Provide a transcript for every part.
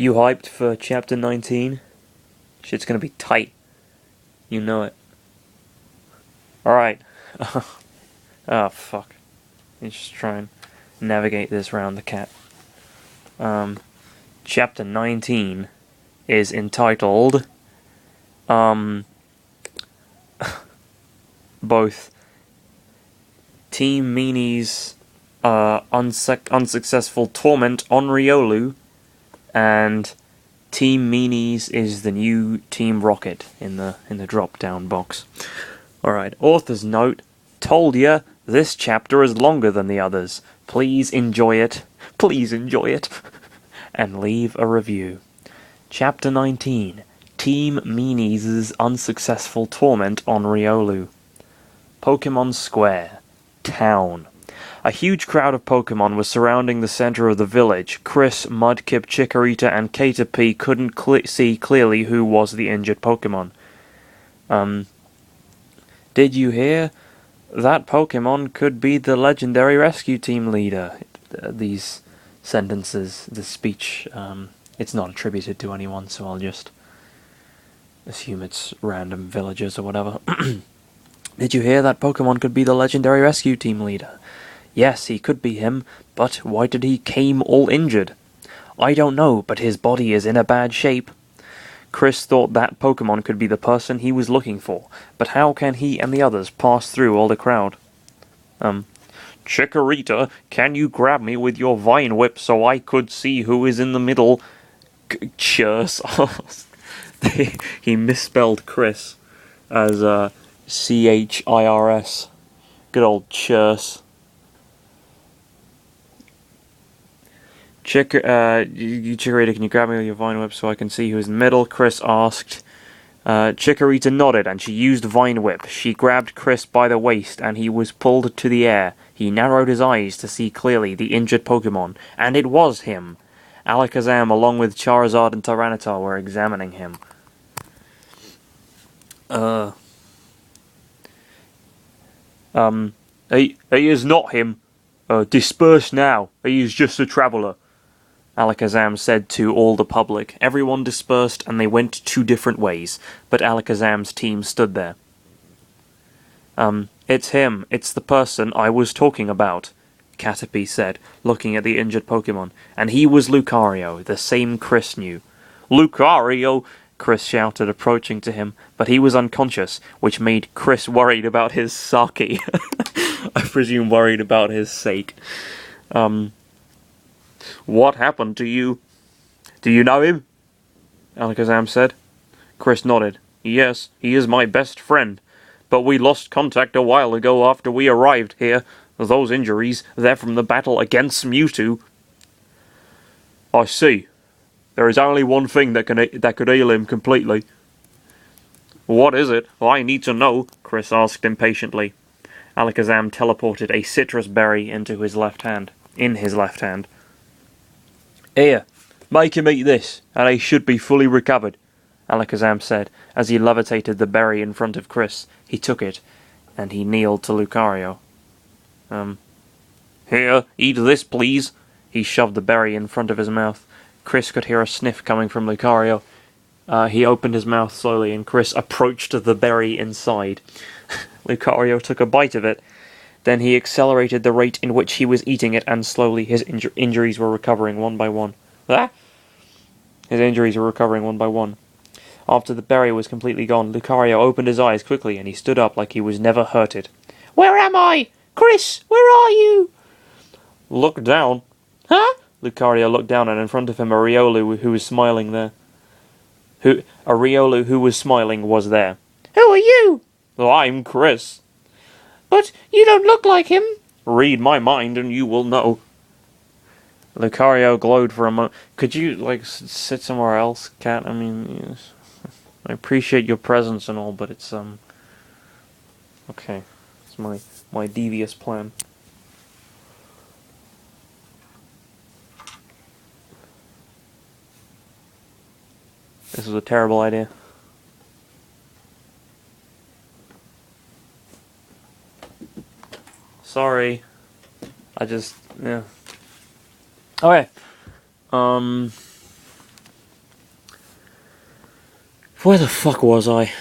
You hyped for chapter 19? Shit's gonna be tight. You know it. Alright. Oh, fuck. Let's just try and navigate this round the cat. Chapter 19 is entitled, both Team Meanie's unsuccessful torment on Riolu, and Team Meanies is the new Team Rocket in the drop-down box. Alright, author's note. Told ya, this chapter is longer than the others. Please enjoy it. Please enjoy it. And leave a review. Chapter 19. Team Meanies' unsuccessful torment on Riolu. Pokemon Square. Town. A huge crowd of Pokemon was surrounding the center of the village. Chris, Mudkip, Chikorita, and Caterpie couldn't see clearly who was the injured Pokemon. Did you hear? That Pokemon could be the legendary rescue team leader. These sentences, this speech, it's not attributed to anyone, so I'll just assume it's random villagers or whatever. Did you hear that Pokemon could be the legendary rescue team leader? Yes, he could be him, but why did he came all injured? I don't know, but his body is in a bad shape. Chris thought that Pokemon could be the person he was looking for, but how can he and the others pass through all the crowd? Chikorita, can you grab me with your vine whip so I could see who is in the middle? Churs. He misspelled Chris as C-H-I-R-S. Good old Churs. Chikorita, can you grab me with your vine whip so I can see who's in the middle? Chris asked. Chikorita nodded, and she used Vine Whip. She grabbed Chris by the waist, and he was pulled to the air. He narrowed his eyes to see clearly the injured Pokemon, and it was him. Alakazam, along with Charizard and Tyranitar, were examining him. He is not him. Disperse now. He is just a traveller. Alakazam said to all the public. Everyone dispersed and they went 2 different ways, but Alakazam's team stood there. It's him. It's the person I was talking about, Caterpie said, looking at the injured Pokemon. And he was Lucario, the same Chris knew. Lucario! Chris shouted, approaching to him, but he was unconscious, which made Chris worried about his sake. I presume worried about his sake. What happened to you? Do you know him? Alakazam said. Chris nodded. Yes, he is my best friend. But we lost contact a while ago after we arrived here. Those injuries, they're from the battle against Mewtwo. I see. There is only one thing that could heal him completely. What is it? I need to know, Chris asked impatiently. Alakazam teleported a citrus berry into his left hand. Here, make him eat this, and he should be fully recovered, Alakazam said, as he levitated the berry in front of Chris. He took it, and he kneeled to Lucario. Here, eat this, please. He shoved the berry in front of his mouth. Chris could hear a sniff coming from Lucario. He opened his mouth slowly, and Chris approached the berry inside. Lucario took a bite of it. Then he accelerated the rate in which he was eating it, and slowly his injuries were recovering one by one. His injuries were recovering one by one. After the berry was completely gone, Lucario opened his eyes quickly, and he stood up like he was never hurted. Where am I? Chris, where are you? Look down. Huh? Lucario looked down, and in front of him a Riolu who was smiling there. A Riolu who was smiling was there. Who are you? Well, I'm Chris. But you don't look like him. Read my mind and you will know. Lucario glowed for a moment. Could you, sit somewhere else, Cat? I mean, yes. I appreciate your presence and all, but it's, okay. It's my devious plan. This was a terrible idea. Sorry. Yeah. Okay. Where the fuck was I?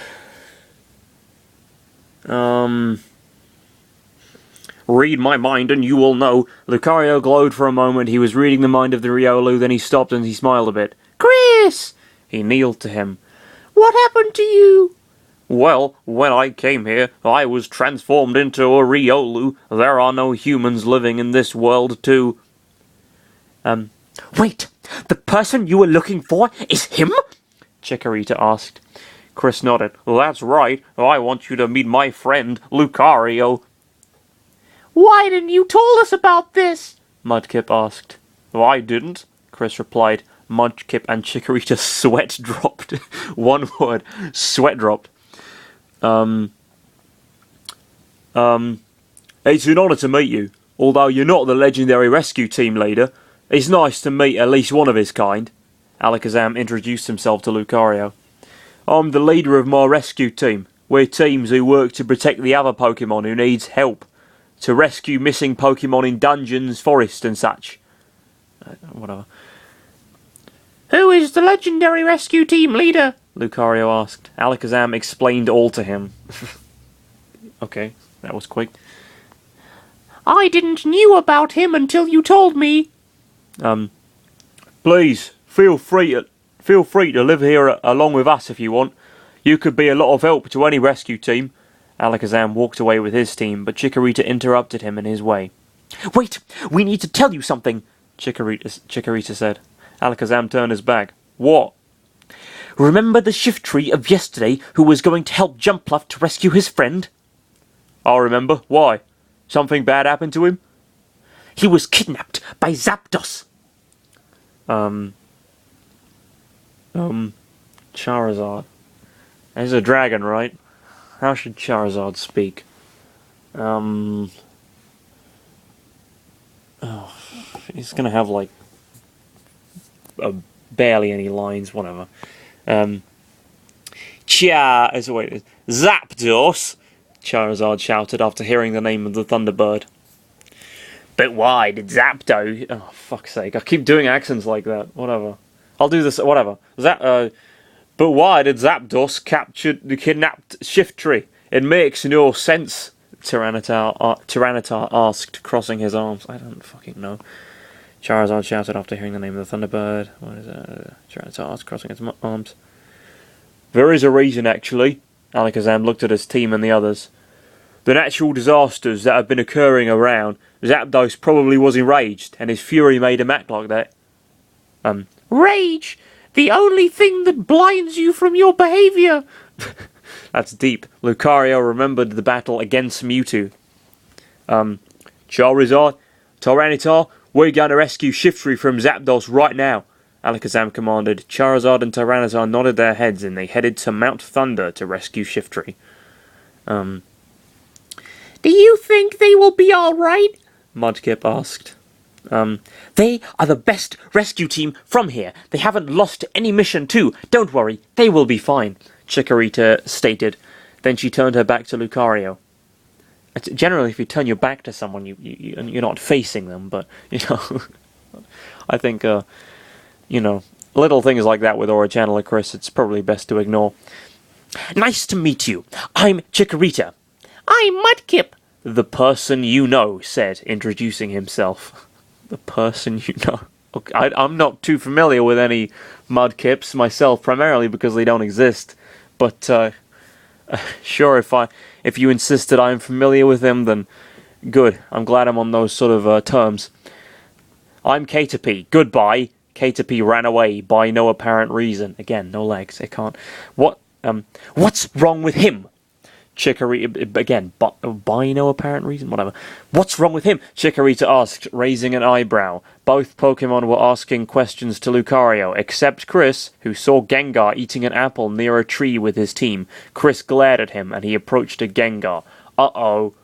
Read my mind and you will know. Lucario glowed for a moment. He was reading the mind of the Riolu, then he stopped and he smiled a bit. Chris! He kneeled to him. What happened to you? Well, when I came here, I was transformed into a Riolu. There are no humans living in this world, too. Wait! The person you were looking for is him? Chikorita asked. Chris nodded. That's right. I want you to meet my friend, Lucario. Why didn't you tell us about this? Mudkip asked. I didn't, Chris replied. Mudkip and Chikorita sweat-dropped. One word. Sweat-dropped. It's an honour to meet you. Although you're not the legendary rescue team leader, it's nice to meet at least one of his kind. Alakazam introduced himself to Lucario. I'm the leader of my rescue team. We're teams who work to protect the other Pokemon who needs help. To rescue missing Pokemon in dungeons, forests and such. Whatever. Who is the legendary rescue team leader? Lucario asked. Alakazam explained all to him. Okay, that was quick. I didn't knew about him until you told me. Please, feel free to live here along with us if you want. You could be a lot of help to any rescue team. Alakazam walked away with his team, but Chikorita interrupted him in his way. Wait! We need to tell you something! Chikorita said. Alakazam turned his back. What? Remember the Shiftry of yesterday who was going to help Jumpluff to rescue his friend? I remember. Why? Something bad happened to him? He was kidnapped by Zapdos! Charizard. He's a dragon, right? How should Charizard speak? He's gonna have, like, barely any lines, whatever. Zapdos! Charizard shouted after hearing the name of the Thunderbird. But why did Zapdos... Oh, fuck's sake, I keep doing accents like that. Whatever. I'll do this, whatever. But why did Zapdos capture the kidnapped Shiftry? It makes no sense, Tyranitar asked, crossing his arms. I don't fucking know. Charizard shouted after hearing the name of the Thunderbird. What is that? Tyranitar asked, crossing his arms. There is a reason, actually. Alakazam looked at his team and the others. The natural disasters that have been occurring around, Zapdos probably was enraged, and his fury made him act like that. Rage! The only thing that blinds you from your behaviour! That's deep. Lucario remembered the battle against Mewtwo. Charizard, Tyranitar, we're going to rescue Shiftry from Zapdos right now, Alakazam commanded. Charizard and Tyranitar nodded their heads and they headed to Mount Thunder to rescue Shiftry. Do you think they will be alright? Mudkip asked. They are the best rescue team from here. They haven't lost any mission too. Don't worry, they will be fine, Chikorita stated. Then she turned her back to Lucario. Generally, if you turn your back to someone, you're not facing them, but, I think, little things like that with Aura Channeler Chris, it's probably best to ignore. Nice to meet you. I'm Chikorita. I'm Mudkip, the person you know said, introducing himself. The person you know. Okay, I'm not too familiar with any Mudkips myself, primarily because they don't exist. But sure, if you insist that I'm familiar with them, then good. I'm glad I'm on those sort of terms. I'm Caterpie. Goodbye. Caterpie ran away by no apparent reason. Again, no legs. It can't. What's wrong with him? Chikorita, again, by no apparent reason, whatever. What's wrong with him? Chikorita asked, raising an eyebrow. Both Pokemon were asking questions to Lucario, except Chris, who saw Gengar eating an apple near a tree with his team. Chris glared at him, and he approached a Gengar. Uh-oh.